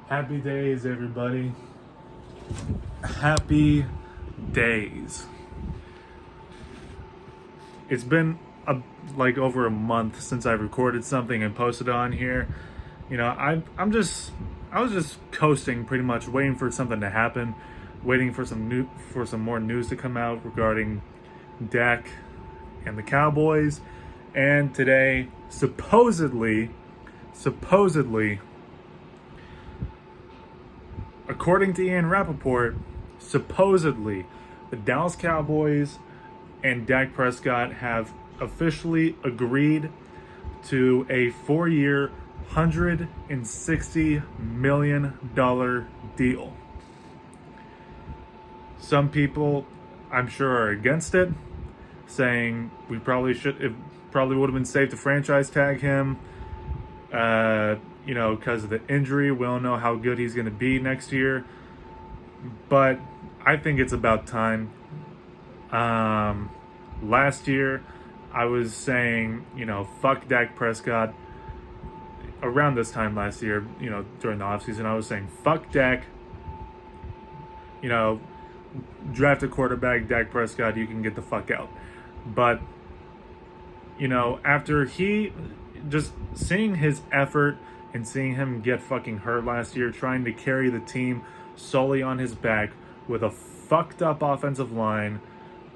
Happy days, everybody. Happy days. It's been over a month since I recorded something and posted it on here. I was just coasting, pretty much waiting for something to happen, waiting for some more news to come out regarding Dak and the Cowboys. And today, supposedly, according to Ian Rappaport, supposedly the Dallas Cowboys and Dak Prescott have officially agreed to a 4-year, $160 million deal. Some people, I'm sure, are against it, saying it probably would have been safe to franchise tag him, because of the injury. We don't know how good he's going to be next year, but I think it's about time. Last year, I was saying, fuck Dak Prescott. Around this time last year, during the offseason, I was saying, fuck Dak. Draft a quarterback, Dak Prescott, you can get the fuck out. But, after just seeing his effort and seeing him get fucking hurt last year, trying to carry the team solely on his back with a fucked up offensive line,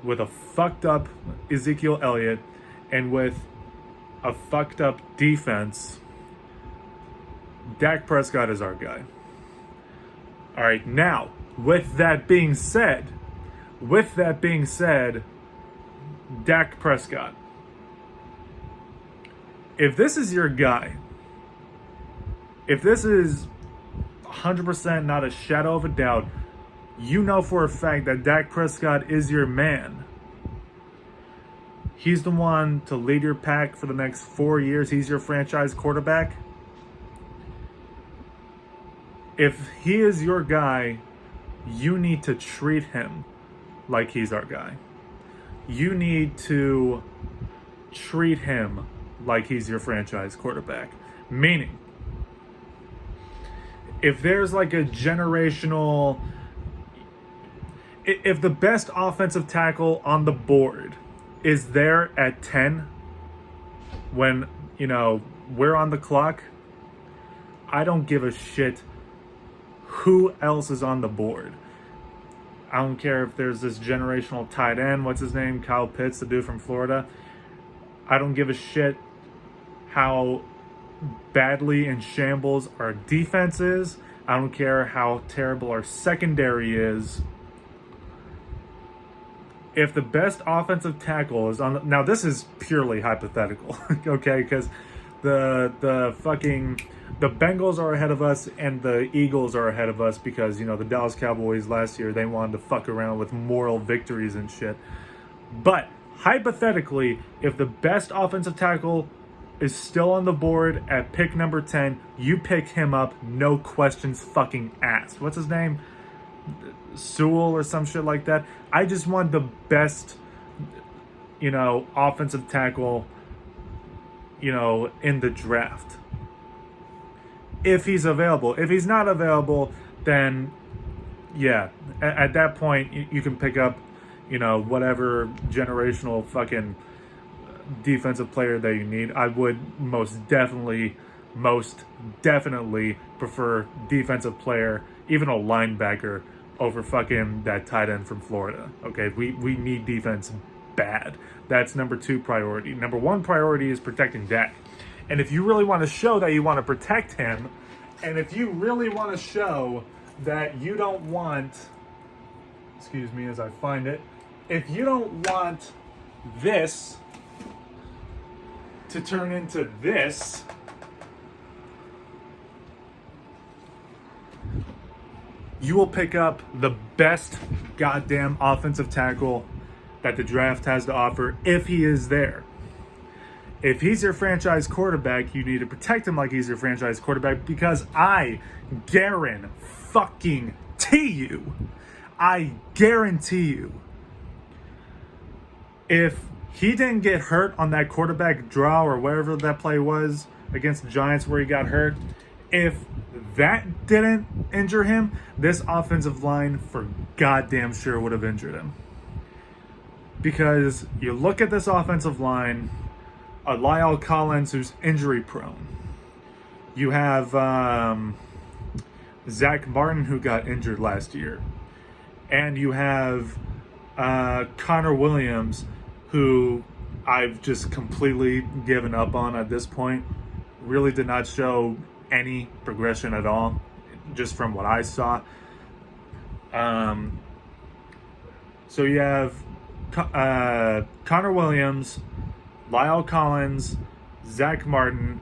with a fucked up Ezekiel Elliott, and with a fucked up defense, Dak Prescott is our guy. All right, now, with that being said, Dak Prescott, if this is your guy, if this is 100% not a shadow of a doubt, you know for a fact that Dak Prescott is your man. He's the one to lead your pack for the next 4 years. He's your franchise quarterback. If he is your guy, you need to treat him like he's our guy. You need to treat him like he's your franchise quarterback. Meaning, if there's like a generational... If the best offensive tackle on the board is there at 10 when, we're on the clock, I don't give a shit who else is on the board. I don't care if there's this generational tight end, what's his name, Kyle Pitts, the dude from Florida. I don't give a shit how badly in shambles our defense is. I don't care how terrible our secondary is. If the best offensive tackle is on now this is purely hypothetical, okay? Because the Bengals are ahead of us and the Eagles are ahead of us because, the Dallas Cowboys last year, they wanted to fuck around with moral victories and shit. But hypothetically, if the best offensive tackle is still on the board at pick number 10, you pick him up, no questions fucking asked. What's his name? Sewell or some shit like that. I just want the best, offensive tackle, in the draft. If he's available. If he's not available, then, yeah, at that point, you can pick up, whatever generational fucking defensive player that you need. I would most definitely prefer defensive player, even a linebacker, over fucking that tight end from Florida. Okay, we need defense bad. That's number 2 priority. Number 1 priority is protecting Dak. And if you really want to show that you want to protect him, and if you really want to show that you don't want, excuse me as I find it, if you don't want this to turn into this, you will pick up the best goddamn offensive tackle that the draft has to offer if he is there. If he's your franchise quarterback, you need to protect him like he's your franchise quarterback, because I guarantee you, if he didn't get hurt on that quarterback draw or whatever that play was against the Giants where he got hurt, if that didn't injure him, this offensive line for goddamn sure would have injured him. Because you look at this offensive line, Lyle Collins, who's injury prone. You have Zach Martin, who got injured last year. And you have Connor Williams, who I've just completely given up on at this point. Really did not show any progression at all, just from what I saw. So you have Connor Williams, Lyle Collins, Zach Martin,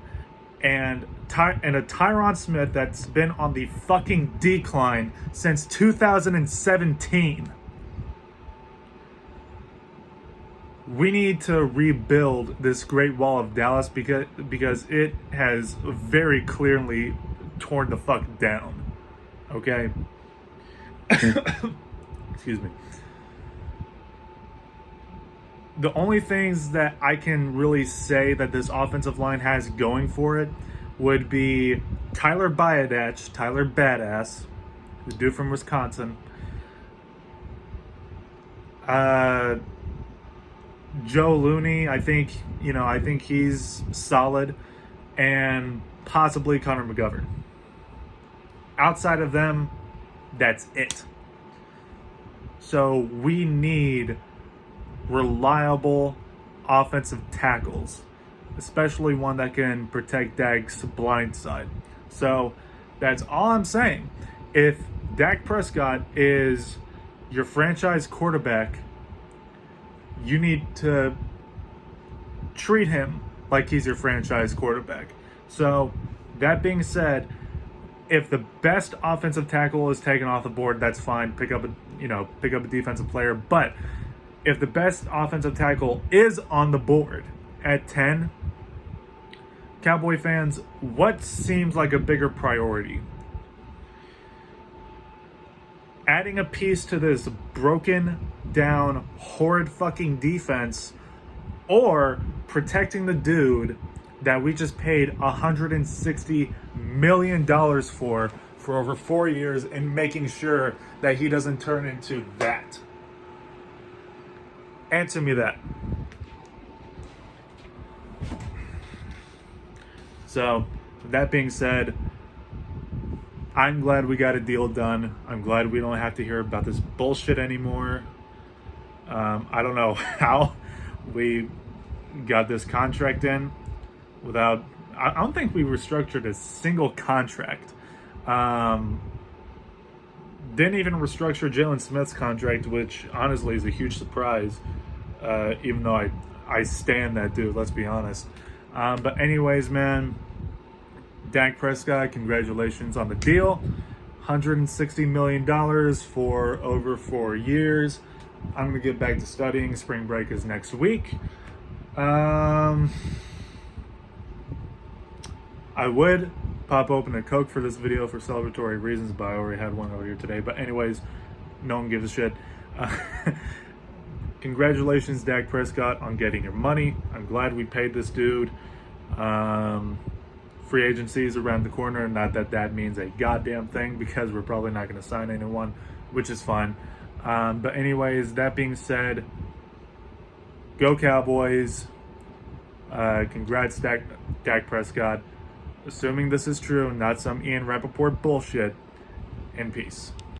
and a Tyron Smith that's been on the fucking decline since 2017. We need to rebuild this Great Wall of Dallas because it has very clearly torn the fuck down. Okay? Excuse me. The only things that I can really say that this offensive line has going for it would be Tyler Badass, the dude from Wisconsin. Joe Looney, I think he's solid, and possibly Connor McGovern. Outside of them, that's it. So we need reliable offensive tackles, especially one that can protect Dak's blind side. So that's all I'm saying. If Dak Prescott is your franchise quarterback, you need to treat him like he's your franchise quarterback. So that being said, if the best offensive tackle is taken off the board, that's fine. Pick up a defensive player. But if the best offensive tackle is on the board at 10, Cowboy fans, what seems like a bigger priority? Adding a piece to this broken down, horrid fucking defense, or protecting the dude that we just paid $160 million for over 4 years and making sure that he doesn't turn into that? Answer me that. So, with that being said, I'm glad we got a deal done. I'm glad we don't have to hear about this bullshit anymore. I don't know how we got this contract in without... I don't think we restructured a single contract. Didn't even restructure Jalen Smith's contract, which honestly is a huge surprise, even though I stand that dude, let's be honest. But anyways, man, Dak Prescott, congratulations on the deal. $160 million for over 4 years. I'm going to get back to studying. Spring break is next week. I would pop open a Coke for this video for celebratory reasons, but I already had one earlier today. But anyways, no one gives a shit. Congratulations, Dak Prescott, on getting your money. I'm glad we paid this dude. Free agency is around the corner. Not that that means a goddamn thing, because we're probably not going to sign anyone, which is fine. But anyways, that being said, go Cowboys. Congrats, Dak Prescott. Assuming this is true, not some Ian Rappaport bullshit. In peace.